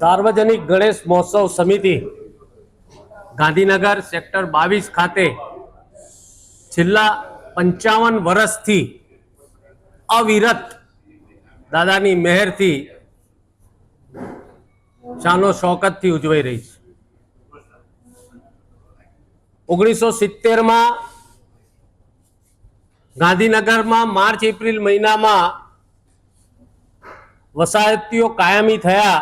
સાર્વજનિક ગણેશ મહોત્સવ સમિતિ ગાંધીનગર સેક્ટર 22 ખાતે છેલ્લા 55 વર્ષથી અવિરત દાદાની મહેરથી શાનો શૌકતથી ઉજવાઈ રહી છે. 1970માં ગાંધીનગરમાં માર્ચ એપ્રિલ મહિનામાં વસાહતીઓ કાયમી થયા.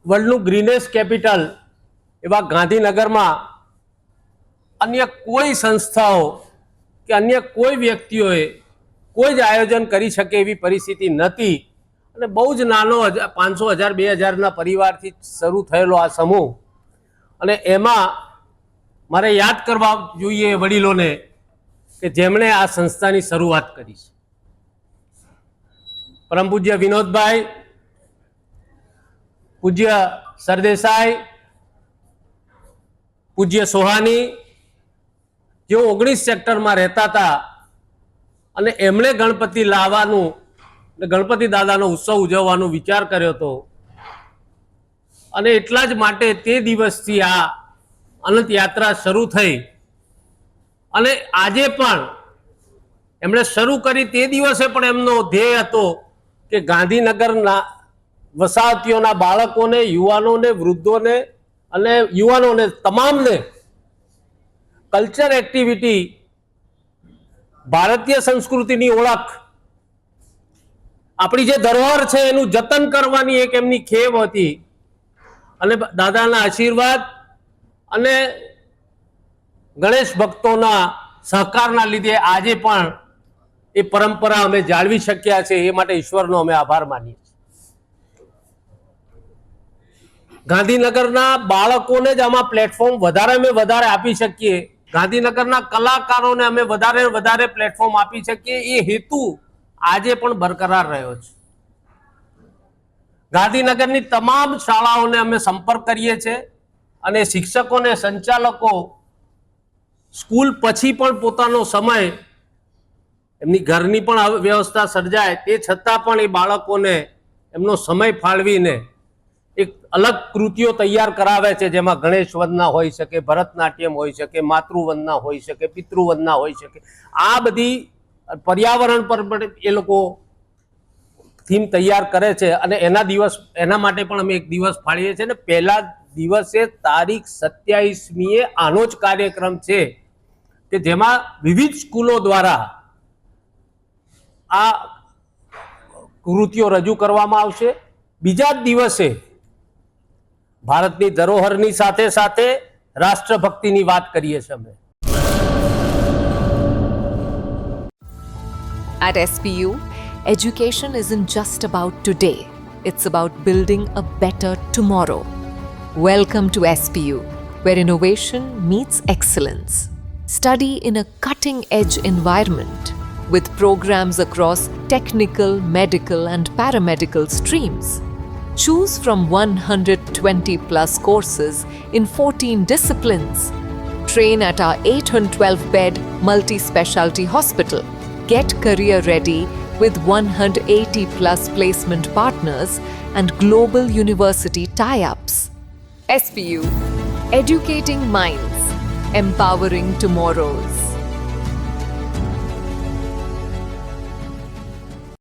વર્લ્ડનું ગ્રીનેસ્ટ કેપિટલ એવા ગાંધીનગરમાં અન્ય કોઈ સંસ્થાઓ કે અન્ય કોઈ વ્યક્તિઓએ કોઈ જ આયોજન કરી શકે એવી પરિસ્થિતિ નહોતી અને બહુ જ નાનો 500, 1000, 2000ના પરિવારથી શરૂ થયેલો આ સમૂહ. અને એમાં મારે યાદ કરવા જોઈએ વડીલોને કે જેમણે આ સંસ્થાની શરૂઆત કરી છે. પરમ પૂજ્ય વિનોદભાઈ, પૂજ્ય સરદેસાઈ, પૂજ્ય સોહાની, જેઓ 19 સેક્ટરમાં રહેતા હતા અને એમણે ગણપતિ લાવવાનું, ગણપતિ દાદાનો ઉત્સવ ઉજવવાનો વિચાર કર્યો હતો. અને એટલા જ માટે તે દિવસથી આ અનંત યાત્રા શરૂ થઈ. અને આજે પણ એમણે શરૂ કરી તે દિવસે પણ એમનો ધ્યેય હતો કે ગાંધીનગરના વસાહતીઓના બાળકોને, યુવાનોને, વૃદ્ધોને અને યુવાનોને તમામને કલ્ચર એક્ટિવિટી, ભારતીય સંસ્કૃતિની ઓળખ, આપણી જે ધરોહર છે એનું જતન કરવાની એક એમની ખેવ હતી. અને દાદાના આશીર્વાદ અને ગણેશ ભક્તોના સહકારના લીધે આજે પણ એ પરંપરા અમે જાળવી શક્યા છે. એ માટે ઈશ્વરનો અમે આભાર માનીએ છીએ. ગાંધીનગરના બાળકોને જ આમાં પ્લેટફોર્મ વધારે આપી શકીએ, ગાંધીનગરના કલાકારોને અમે વધારે પ્લેટફોર્મ આપી શકીએ, એ હેતુ આજે પણ બરકરાર રહ્યો છે. ગાંધીનગરની તમામ શાળાઓને અમે સંપર્ક કરીએ છીએ અને શિક્ષકોને, સંચાલકો સ્કૂલ પછી પણ પોતાનો સમય, એમની ઘરની પણ વ્યવસ્થા સર્જાય તે છતાં પણ એ બાળકોને એમનો સમય ફાળવીને એક અલગ કૃતિઓ તૈયાર કરાવે છે, જેમાં ગણેશ વંદના હોઈ શકે, ભરતનાટ્યમ હોઈ શકે, માતૃવંદના હોઈ શકે, પિતૃવંદના હોઈ શકે. આ બધી પર્યાવરણ પર પણ એ લોકો થીમ તૈયાર કરે છે અને એના માટે પણ અમે એક દિવસ ફાળીએ છીએ. અને પહેલા દિવસે તારીખ 27મીએ આનો જ કાર્યક્રમ છે કે જેમાં વિવિધ સ્કૂલો દ્વારા આ કૃતિઓ રજૂ કરવામાં આવશે. બીજા જ દિવસે ભારતની ધરોહરની સાથે સાથે રાષ્ટ્રભક્તિની વાત કરીએ છીએ અમે. At SPU, education isn't just about today, it's about building a better tomorrow. Welcome to SPU, where innovation meets excellence. Study in a cutting-edge environment with programs across technical, medical and paramedical streams. Choose from 120 plus courses in 14 disciplines. Train at our 812-bed multi-specialty hospital. Get career ready with 180 plus placement partners and global university tie-ups. SPU, educating minds, empowering tomorrows.